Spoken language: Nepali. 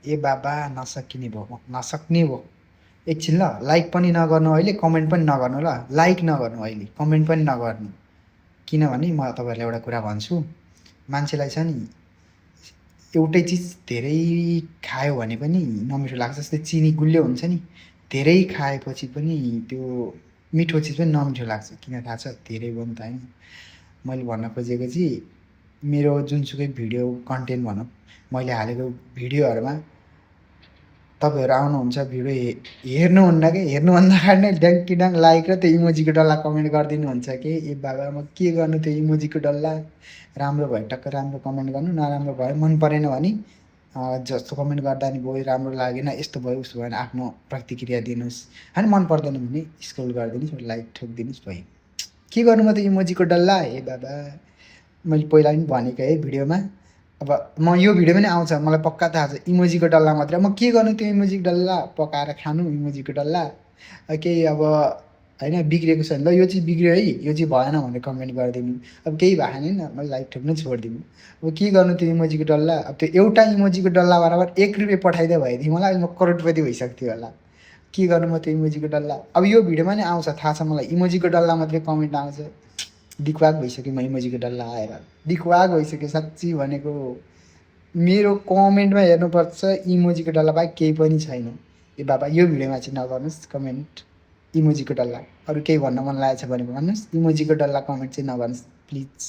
ए बाबा नसकिने भयो नसक्ने भयो। एकछिन ल लाइक पनि नगर्नु अहिले कमेन्ट पनि नगर्नु ल लाइक नगर्नु अहिले कमेन्ट पनि नगर्नु किनभने म तपाईँहरूलाई एउटा कुरा भन्छु मान्छेलाई छ नि एउटै चिज धेरै खायो भने पनि नमिठो लाग्छ जस्तै चिनी गुलियो हुन्छ नि धेरै खाएपछि पनि त्यो मिठो चिज पनि नमिठो लाग्छ किन थाहा छ धेरै भयो नि त होइन मैले भन्न खोजेको चाहिँ मेरो जुनसुकै भिडियो कन्टेन्ट भनौँ मैले हालेको भिडियोहरूमा तपाईँहरू आउनुहुन्छ भिडियो हेर्नुहुन्न कि हेर्नुभन्दा अगाडि नै ड्याङ्किडाङ लाइक र त्यो इमोजीको डल्ला कमेन्ट गरिदिनुहुन्छ कि ए बाबा म के गर्नु त्यो इमोजीको डल्ला राम्रो भयो टक्क राम्रो कमेन्ट गर्नु नराम्रो भयो मन परेन भने जस्तो कमेन्ट गर्दा नि भयो राम्रो लागेन यस्तो भयो उसो भयो भने आफ्नो प्रतिक्रिया दिनुहोस् होइन मन पर्दैन भने स्क्रोल गरिदिनुहोस् लाइक ठोकिदिनुहोस् भयो के गर्नु म त्यो इमोजीको डल्ला ए बाबा मैले पहिला पनि भनेको है भिडियोमा अब म यो भिडियो पनि आउँछ मलाई पक्का थाहा छ इमोजीको डल्ला मात्रै म के गर्नु त्यो इमोजीको डल्ला पकाएर खानु इमोजीको डल्ला केही अब होइन बिग्रेको छ भने ल यो चाहिँ बिग्रियो है यो चाहिँ भएन भनेर कमेन्ट गरिदिनु अब केही भएन नि मैले लाइक ठोक्नु छोडिदिनु अब के गर्नु त्यो इमोजीको डल्ला अब त्यो एउटा इमोजीको डल्ला बराबर 1 रुपियाँ पठाइदियो भएदेखि मलाई म करोडपति भइसक्थ्यो होला के गर्नु म त्यो इमोजीको डल्ला अब यो भिडियोमा नि आउँछ थाहा छ मलाई इमोजीको डल्ला मात्रै कमेन्ट आउँछ दिक्वाक भइसक्यो म इमोजीको डल्ला आएर दिक्वाक भइसक्यो साँच्ची भनेको मेरो कमेन्टमा हेर्नुपर्छ इमोजीको डल्ला बाहेक केही पनि छैन ए बाबा यो भिडियोमा चाहिँ नगर्नुहोस् कमेन्ट इमोजीको डल्ला अरू केही भन्न मन लागेको छ भने भन्नुहोस् इमोजीको डल्ला कमेन्ट चाहिँ नगर्नुहोस् प्लिज